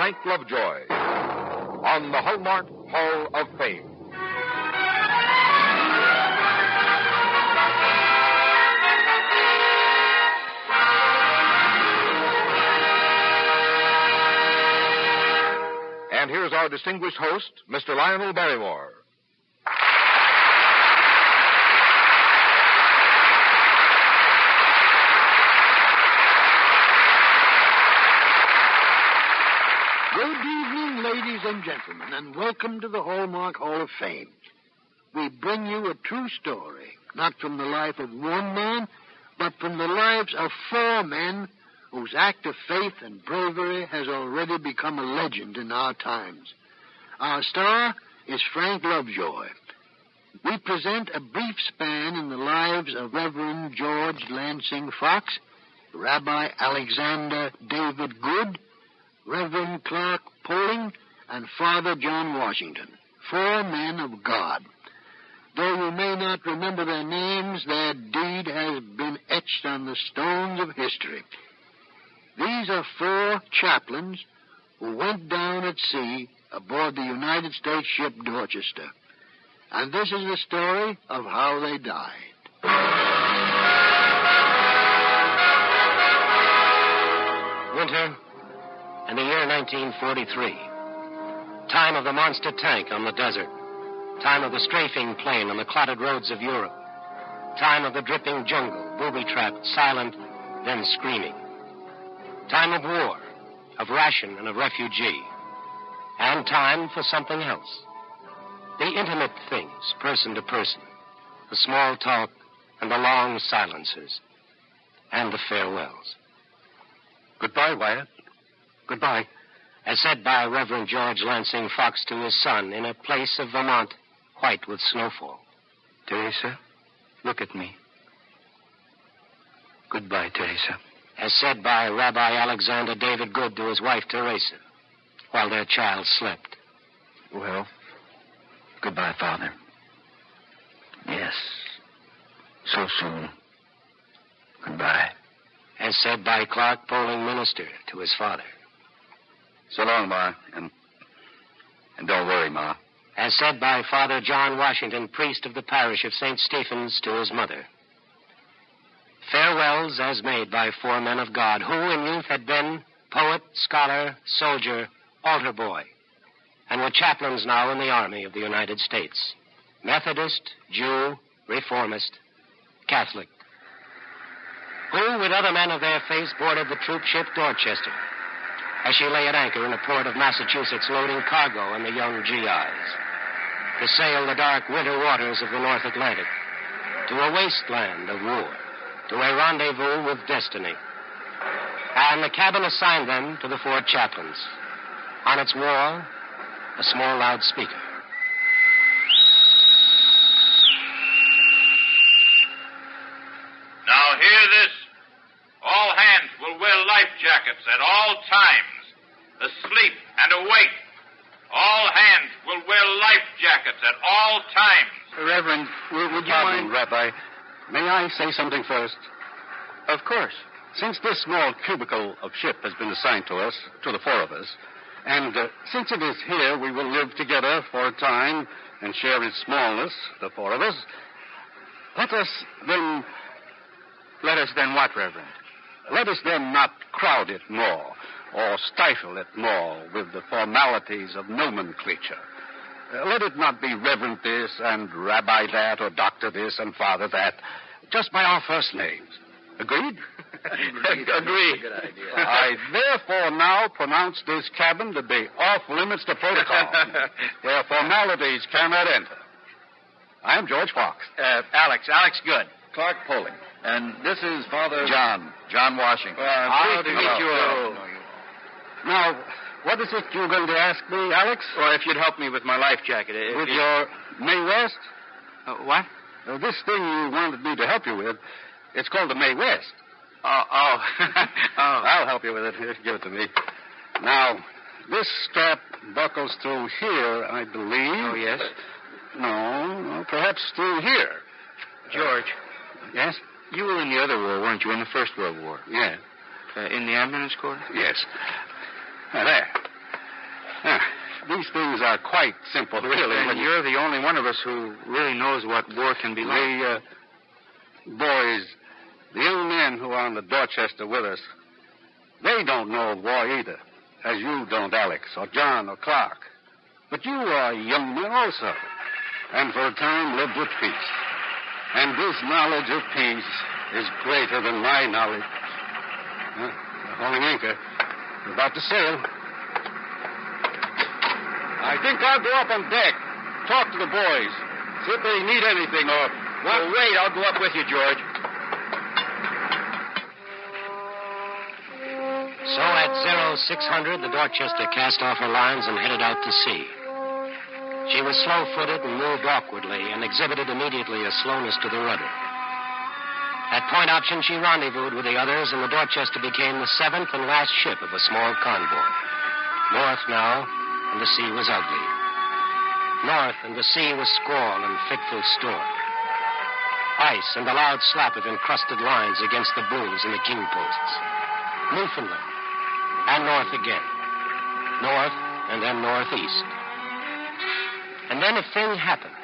Frank Lovejoy on the Hallmark Hall of Fame. And here's our distinguished host, Mr. Lionel Barrymore. Good evening, ladies and gentlemen, and welcome to the Hallmark Hall of Fame. We bring you a true story, not from the life of one man, but from the lives of four men whose act of faith and bravery has already become a legend in our times. Our star is Frank Lovejoy. We present a brief span in the lives of Reverend George Lansing Fox, Rabbi Alexander David Good, Reverend Clark Poling, and Father John Washington, four men of God. Though you may not remember their names, their deed has been etched on the stones of history. These are four chaplains who went down at sea aboard the United States ship Dorchester. And this is the story of how they died. Winter and the year 1943. Time of the monster tank on the desert. Time of the strafing plane on the clotted roads of Europe. Time of the dripping jungle, booby-trapped, silent, then screaming. Time of war, of ration and of refugee. And time for something else. The intimate things, person to person. The small talk and the long silences. And the farewells. Goodbye, Wyatt. Goodbye. As said by Reverend George Lansing Fox to his son in a place of Vermont white with snowfall. Teresa, look at me. Goodbye, Teresa. As said by Rabbi Alexander David Good to his wife Teresa while their child slept. Well, goodbye, Father. Yes, so soon. Goodbye. As said by Clark Poling, minister, to his father. So long, Ma, and don't worry, Ma. As said by Father John Washington, priest of the parish of St. Stephen's, to his mother. Farewells as made by four men of God, who in youth had been poet, scholar, soldier, altar boy, and were chaplains now in the Army of the United States. Methodist, Jew, Reformist, Catholic. Who, with other men of their faith, boarded the troop ship Dorchester, as she lay at anchor in a port of Massachusetts loading cargo and the young GIs, to sail the dark winter waters of the North Atlantic, to a wasteland of war, to a rendezvous with destiny. And the cabin assigned them to the Four Chaplains. On its wall, a small loudspeaker. Now hear this. All hands will wear life jackets at all times, asleep and awake. All hands will wear life jackets at all times. Reverend, would you mind... Rabbi, may I say something first? Of course. Since this small cubicle of ship has been assigned to us, to the four of us, and since it is here we will live together for a time and share its smallness, the four of us, let us then what, Reverend? Let us then not crowd it more or stifle it more with the formalities of nomenclature. Let it not be Reverend this and Rabbi that or Doctor this and Father that, just by our first names. Agreed? Agreed. Good idea. I therefore now pronounce this cabin to be off limits to protocol, where formalities cannot enter. I am George Fox. Alex Good. Clark Poling. And this is Father... John Washington. How do you meet you? Now, what is it you're going to ask me, Alex? Well, if you'd help me with my life jacket. With your May West? What? This thing you wanted me to help you with, it's called the May West. Oh. I'll help you with it. Here, give it to me. Now, this strap buckles through here, I believe. Oh, yes? No, perhaps through here. George. Yes? You were in the other war, weren't you? In the First World War? Yeah. In the ambulance corps? Yes. Now, there. these things are quite simple, really. And you're the only one of us who really knows what war can be like. Boys, the young men who are on the Dorchester with us, they don't know of war either, as you don't, Alex, or John, or Clark. But you are young men also, and for a time lived with peace. And this knowledge of peace is greater than my knowledge. They're hauling anchor. We're about to sail. I think I'll go up on deck, talk to the boys, see if they need anything, or... Well, wait, I'll go up with you, George. So at 0600, the Dorchester cast off her lines and headed out to sea. She was slow-footed and moved awkwardly and exhibited immediately a slowness to the rudder. At Point Option, she rendezvoused with the others, and the Dorchester became the seventh and last ship of a small convoy. North now, and the sea was ugly. North, and the sea was squall and fitful storm. Ice and the loud slap of encrusted lines against the booms and the king posts. Newfoundland, and north again. North, and then northeast. And then a thing happened.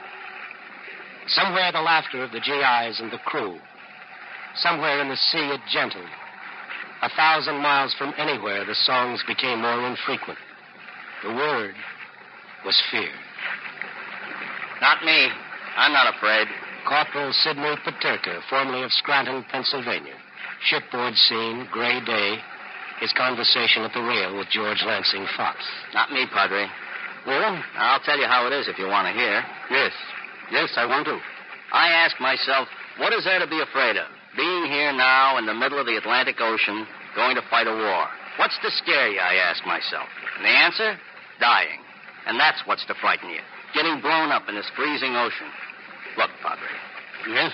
Somewhere the laughter of the GIs and the crew. Somewhere in the sea it gentled. 1,000 miles from anywhere, the songs became more infrequent. The word was fear. Not me. I'm not afraid. Corporal Sidney Paterka, formerly of Scranton, Pennsylvania. Shipboard scene, gray day. His conversation at the rail with George Lansing Fox. Not me, Padre. Well, I'll tell you how it is if you want to hear. yes. Yes, I want to. I ask myself, what is there to be afraid of? Being here now in the middle of the Atlantic Ocean, going to fight a war. What's to scare you, I ask myself. And the answer? Dying. And that's what's to frighten you. Getting blown up in this freezing ocean. Look, Padre. Yes?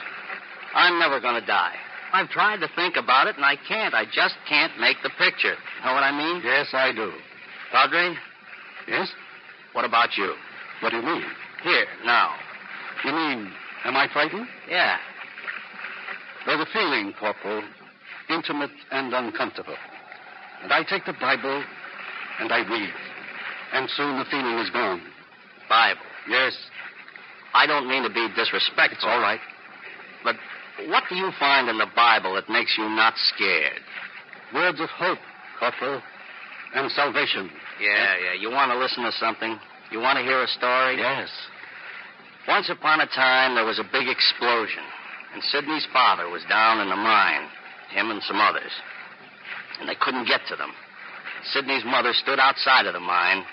I'm never going to die. I've tried to think about it, and I can't. I just can't make the picture. Know what I mean? Yes, I do. Padre, Yes? what about you? What do you mean? Here, now. You mean, am I frightened? Yeah. There's a feeling, Corporal, intimate and uncomfortable. And I take the Bible and I read. And soon the feeling is gone. Bible. Yes, I don't mean to be disrespectful. it's all right. But what do you find in the Bible that makes you not scared? Words of hope, Corporal, and salvation. Yeah. You want to listen to something? You want to hear a story? Yes. Once upon a time, there was a big explosion, and Sidney's father was down in the mine, him and some others. And they couldn't get to them. Sidney's mother stood outside of the mine.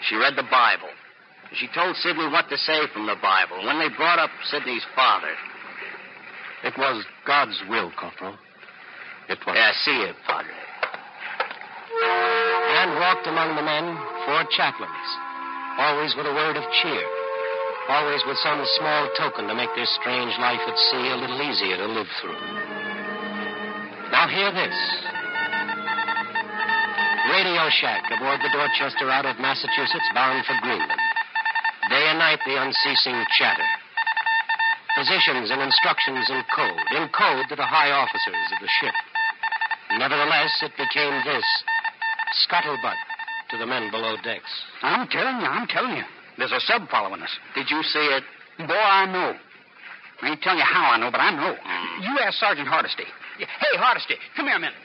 She read the Bible. She told Sidney what to say from the Bible. When they brought up Sidney's father... It was God's will, Corporal. It was. Yeah, see it, Padre. And walked among the men 4 chaplains, always with a word of cheer, always with some small token to make their strange life at sea a little easier to live through. Now hear this. Radio shack aboard the Dorchester out of Massachusetts, bound for Greenland. Day and night the unceasing chatter. Positions and instructions in code to the high officers of the ship. Nevertheless, it became this, scuttlebutt to the men below decks. I'm telling you. There's a sub following us. Did you see it? Boy, I know. I ain't telling you how I know, but I know. You ask Sergeant Hardesty. Hey, Hardesty, come here a minute.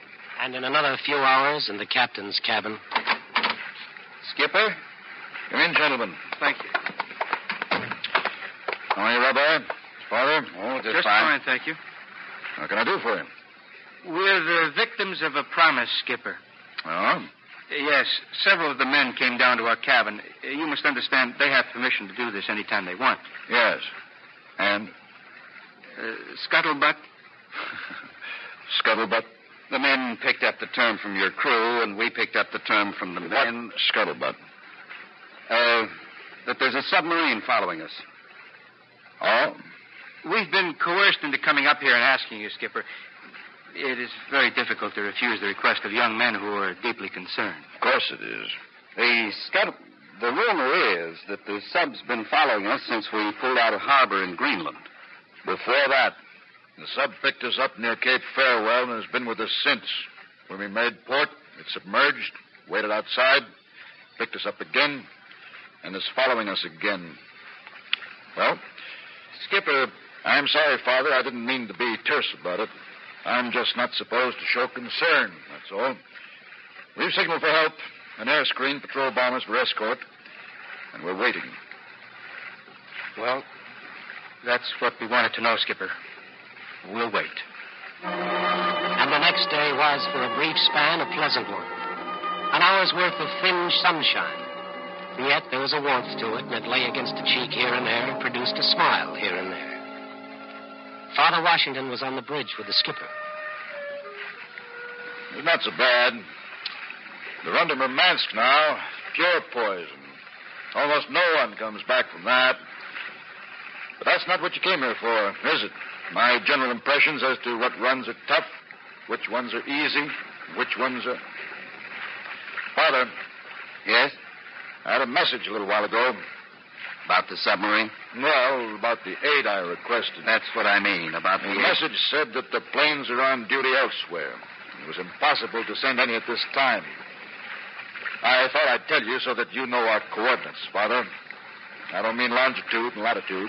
And in another few hours, in the captain's cabin... Skipper? Come in, gentlemen. Thank you. How are you, Rabbi? Father? Oh, Just fine, thank you. What can I do for you? We're the victims of a promise, Skipper. Oh? Yes, several of the men came down to our cabin. You must understand they have permission to do this any time they want. Yes. And? Scuttlebutt. Scuttlebutt? The men picked up the term from your crew, and we picked up the term from the men. What scuttlebutt? That there's a submarine following us. Oh? We've been coerced into coming up here and asking you, Skipper. It is very difficult to refuse the request of young men who are deeply concerned. Of course it is. The rumor is that the sub's been following us since we pulled out of harbor in Greenland. Before that, the sub picked us up near Cape Farewell and has been with us since. When we made port, it submerged, waited outside, picked us up again, and is following us again. Well, Skipper, I'm sorry, Father. I didn't mean to be terse about it. I'm just not supposed to show concern, that's all. We've signaled for help, an air screen, patrol bombers for escort, and we're waiting. well, that's what we wanted to know, Skipper. We'll wait. And the next day was, for a brief span, a pleasant one. An hour's worth of thin sunshine. And yet there was a warmth to it, and it lay against a cheek here and there and produced a smile here and there. Father Washington was on the bridge with the skipper. It's not so bad. They're under Murmansk now. Pure poison. Almost no one comes back from that. But that's not what you came here for, is it? My general impressions as to what runs are tough, which ones are easy, which ones are... Father. Yes? I had a message a little while ago. About the submarine? Well, about the aid I requested. That's what I mean, about the... The message said that the planes are on duty elsewhere. It was impossible to send any at this time. I thought I'd tell you so that you know our coordinates, Father. I don't mean longitude and latitude.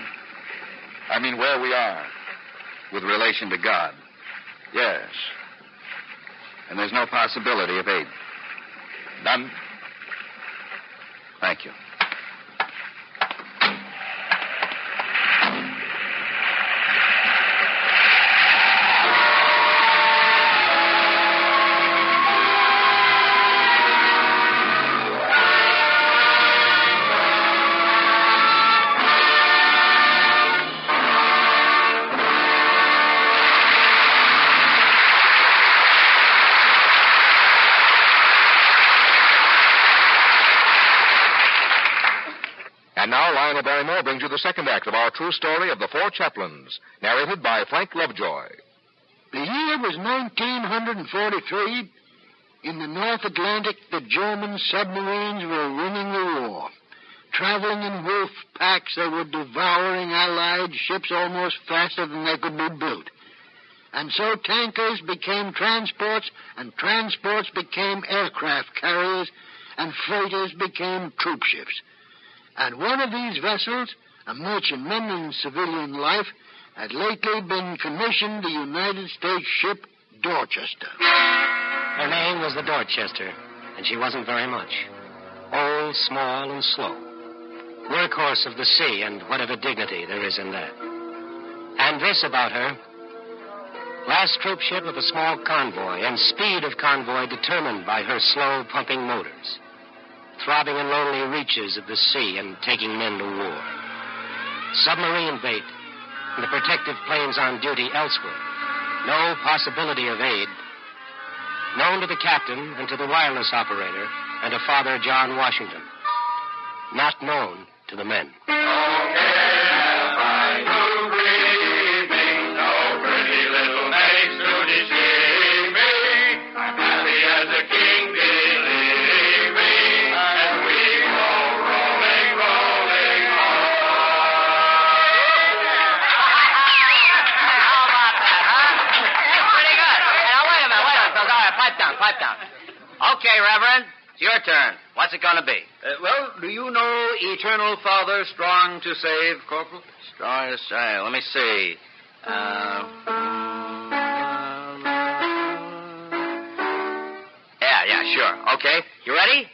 I mean where we are. With relation to God. Yes. And there's no possibility of aid. None. Thank you. And now Lionel Barrymore brings you the second act of our true story of the Four Chaplains, narrated by Frank Lovejoy. The year was 1943. In the North Atlantic, the German submarines were winning the war. Traveling in wolf packs, they were devouring Allied ships almost faster than they could be built. And so tankers became transports, and transports became aircraft carriers, and freighters became troop ships. And one of these vessels, a merchantman in civilian life, had lately been commissioned the United States ship Dorchester. Her name was the Dorchester, and she wasn't very much. Old, small, and slow. Workhorse of the sea, and whatever dignity there is in that. And this about her. Last troop ship of a small convoy, and speed of convoy determined by her slow pumping motors. Throbbing in lonely reaches of the sea and taking men to war. Submarine bait, and the protective planes on duty elsewhere. No possibility of aid. Known to the captain and to the wireless operator and to Father John Washington. Not known to the men. Pipe down. Okay, Reverend. It's your turn. What's it going to be? Well, do you know Eternal Father, strong to save, Corporal? Strong to say. Let me see. Yeah, sure. Okay. You ready?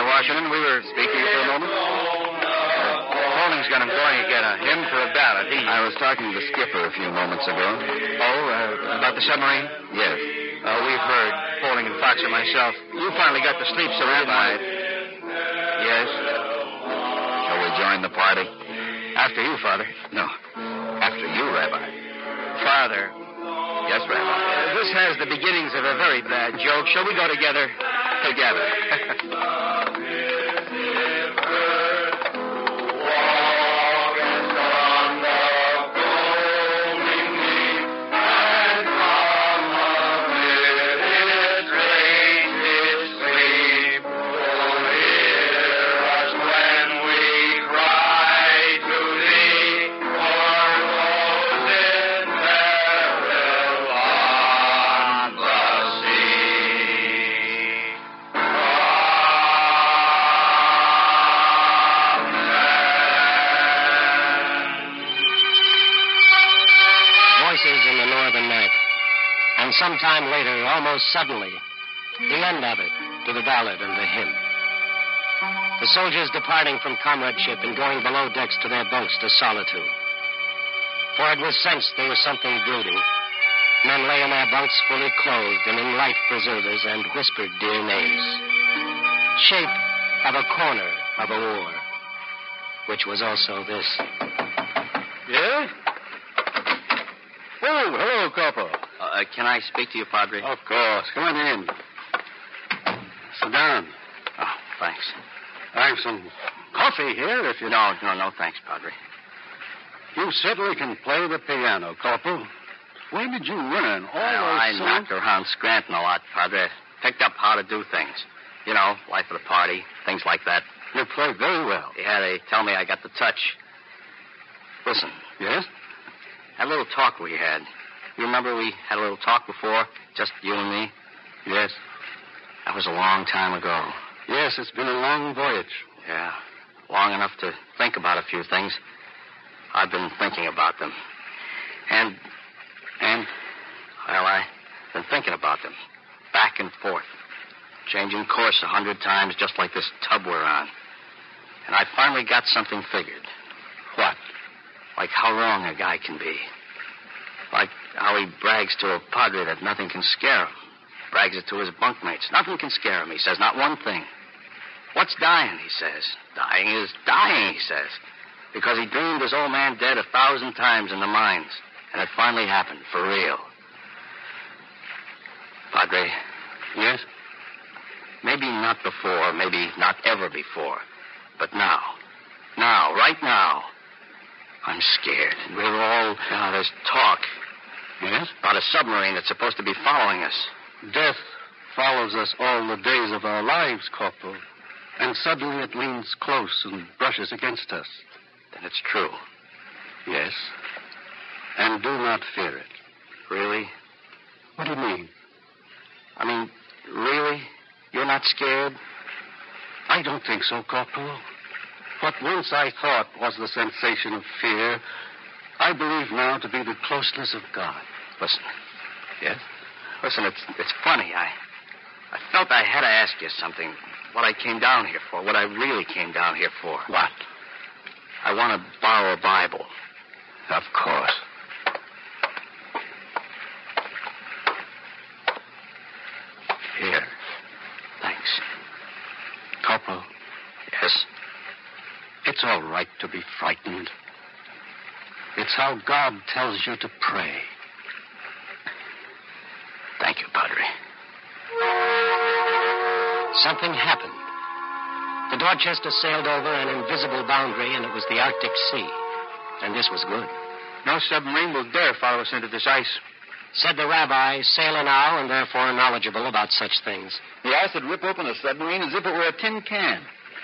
Washington, we were speaking for a moment. Holding's got him going again, a hymn for a ballad. I was talking to the skipper a few moments ago. About the submarine? Yes. We've heard, Holding and Fox and myself. You finally got to sleep, so Rabbi. Yes? Shall we join the party? After you, Father. No. After you, Rabbi. Father. Yes, Rabbi. This has the beginnings of a very bad joke. Shall we go together? Together. some time later, almost suddenly, the end of it to the ballad and the hymn. The soldiers departing from comradeship and going below decks to their bunks to solitude. For it was sensed there was something brooding. Men lay in their bunks fully clothed and in life preservers and whispered dear names. Shape of a corner of a war, which was also this. Yes? Oh, hello, Corporal. Can I speak to you, Padre? Of course. Come on in. Sit down. Oh, thanks. I have some coffee here if you... No, thanks, Padre. You certainly can play the piano, Corporal. Where did you learn all those I songs? knocked around Scranton a lot, Padre. Picked up how to do things. You know, life of the party, things like that. You play very well. Yeah, they tell me I got the touch. Listen. Yes? That little talk we had. You remember we had a little talk before? Just you and me? Yes. That was a long time ago. Yes, it's been a long voyage. Yeah, long enough to think about a few things. I've been thinking about them. And, well, I've been thinking about them. Back and forth. Changing course 100 times, just like this tub we're on. And I finally got something figured. What? Like how wrong a guy can be. Like how he brags to a padre that nothing can scare him. Brags it to his bunkmates. Nothing can scare him, he says. Not one thing. What's dying, he says. Dying is dying, he says. Because he dreamed his old man dead 1,000 times in the mines. And it finally happened, for real. Padre. Yes? Maybe not before, maybe not ever before. But now, right now, I'm scared. We're all... Now, there's talk. Yes? About a submarine that's supposed to be following us. Death follows us all the days of our lives, Corporal. And suddenly it leans close and brushes against us. Then it's true. Yes. And do not fear it. Really? What do you mean? I mean, really? You're not scared? I don't think so, Corporal. What once I thought was the sensation of fear, I believe now to be the closeness of God. Listen. Yes? Listen, it's funny. I felt I had to ask you something. What I came down here for. What I really came down here for. What? I want to borrow a Bible. Of course. Here. Thanks. Corporal. Yes? It's all right to be frightened. It's how God tells you to pray. Thank you, Padre. Something happened. The Dorchester sailed over an invisible boundary, and it was the Arctic Sea. And this was good. No submarine will dare follow us into this ice. Said the rabbi, sailor now and therefore knowledgeable about such things. The ice would rip open a submarine as if it were a tin can.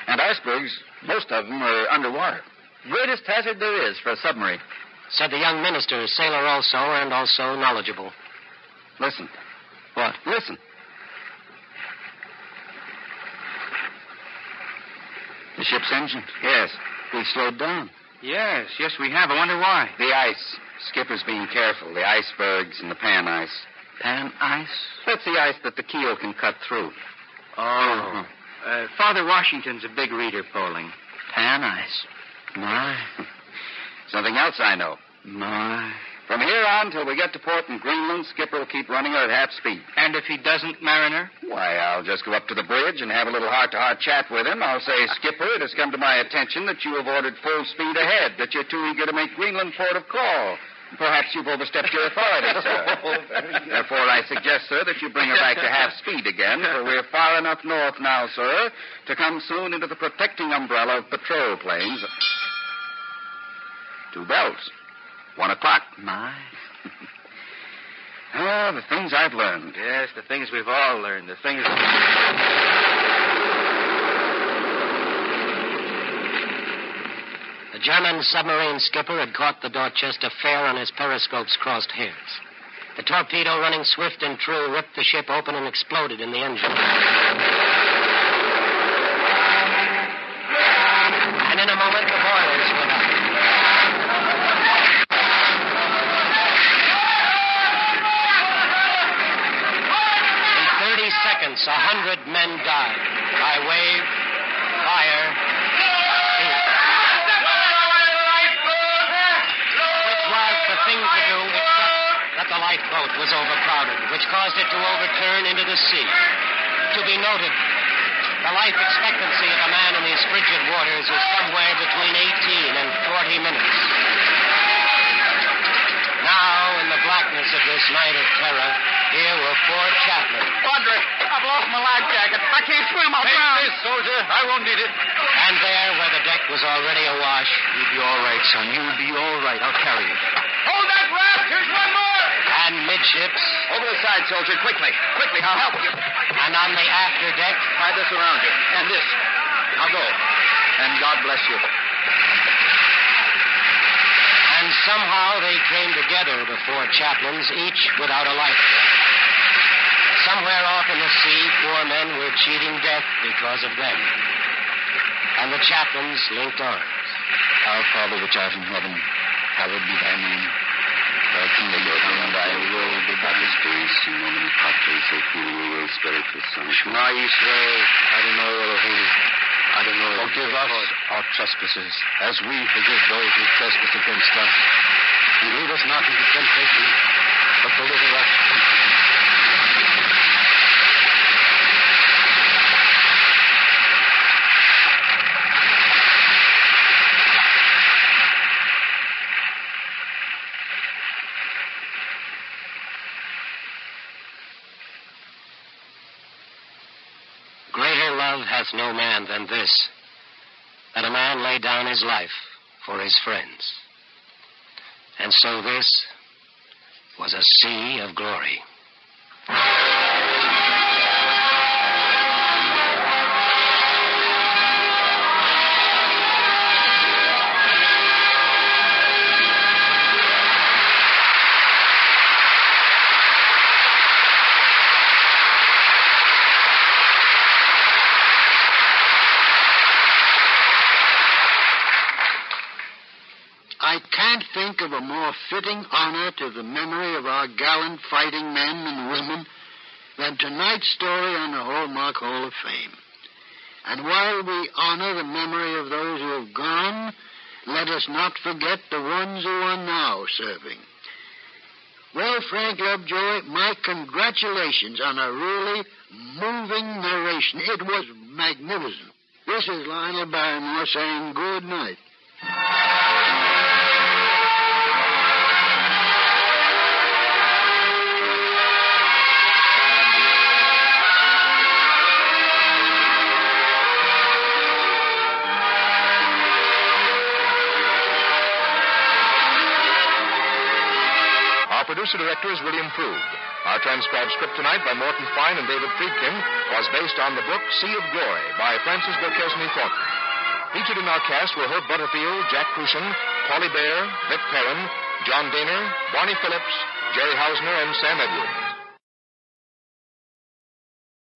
And icebergs, most of them are underwater. Greatest hazard there is for a submarine. Said the young minister, sailor also and also knowledgeable. Listen. What? Listen. The ship's engine. Yes. We slowed down. Yes, we have. I wonder why. The ice. Skipper's being careful. The icebergs and the pan ice. Pan ice? That's the ice that the keel can cut through. Oh. Father Washington's a big reader, Poling. Pan ice. My. Something else I know. My. From here on till we get to port in Greenland, Skipper will keep running her at half speed. And if he doesn't, Mariner? Why, I'll just go up to the bridge and have a little heart-to-heart chat with him. I'll say, Skipper, it has come to my attention that you have ordered full speed ahead, that you're too eager to make Greenland port of call. Perhaps you've overstepped your authority, sir. Therefore, I suggest, sir, that you bring her back to half speed again, for we're far enough north now, sir, to come soon into the protecting umbrella of patrol planes. 2 bells. 1 o'clock. My. Oh, the things I've learned. Yes, the things we've all learned. The things... The German submarine skipper had caught the Dorchester fair on his periscope's crossed hairs. The torpedo, running swift and true, ripped the ship open and exploded in the engine. And in a moment, the boilers went up. boat was overcrowded, which caused it to overturn into the sea. To be noted, the life expectancy of a man in these frigid waters is somewhere between 18 and 40 minutes. Now, in the blackness of this night of terror, here were four chaplains. Padre, I've lost my life jacket. I can't swim. I'll drown. Take this, soldier. I won't need it. And there, where the deck was already awash, You'll be all right, son. You'll be all right. I'll carry you. Hold that raft. Here's one more. and midships, Over the side, soldier. Quickly. Quickly. I'll help you. and on the afterdeck, Tie this around you. And this. I'll go. And God bless you. and somehow they came together, the four chaplains, each without a life jacket. Somewhere off in the sea, four men were cheating death because of them. And the chaplains linked arms. Our Father which art in heaven, hallowed be thy name. Thy kingdom come, and thy will be done as grace in nomine Patris et Filii et Spiritus Sancti. Shema Yisrael, Adonai Elohim, Adonai. Forgive us our trespasses, as we forgive those who trespass against us. And lead us not into temptation, but deliver us from evil. Greater love hath no man than this, that a man lay down his life for his friends. And so this was a sea of glory. I can't think of a more fitting honor to the memory of our gallant fighting men and women than tonight's story on the Hallmark Hall of Fame. And while we honor the memory of those who have gone, let us not forget the ones who are now serving. Well, Frank Lovejoy, my congratulations on a really moving narration. It was magnificent. This is Lionel Barrymore saying good night. Our producer-director is William Froug. Our transcribed script tonight by Morton Fine and David Friedkin was based on the book Sea of Glory by Francis Duquesne Thornton. Featured in our cast were Herb Butterfield, Jack Crucian, Polly Bear, Vic Perrin, John Daner, Barney Phillips, Jerry Hausner, and Sam Edwards.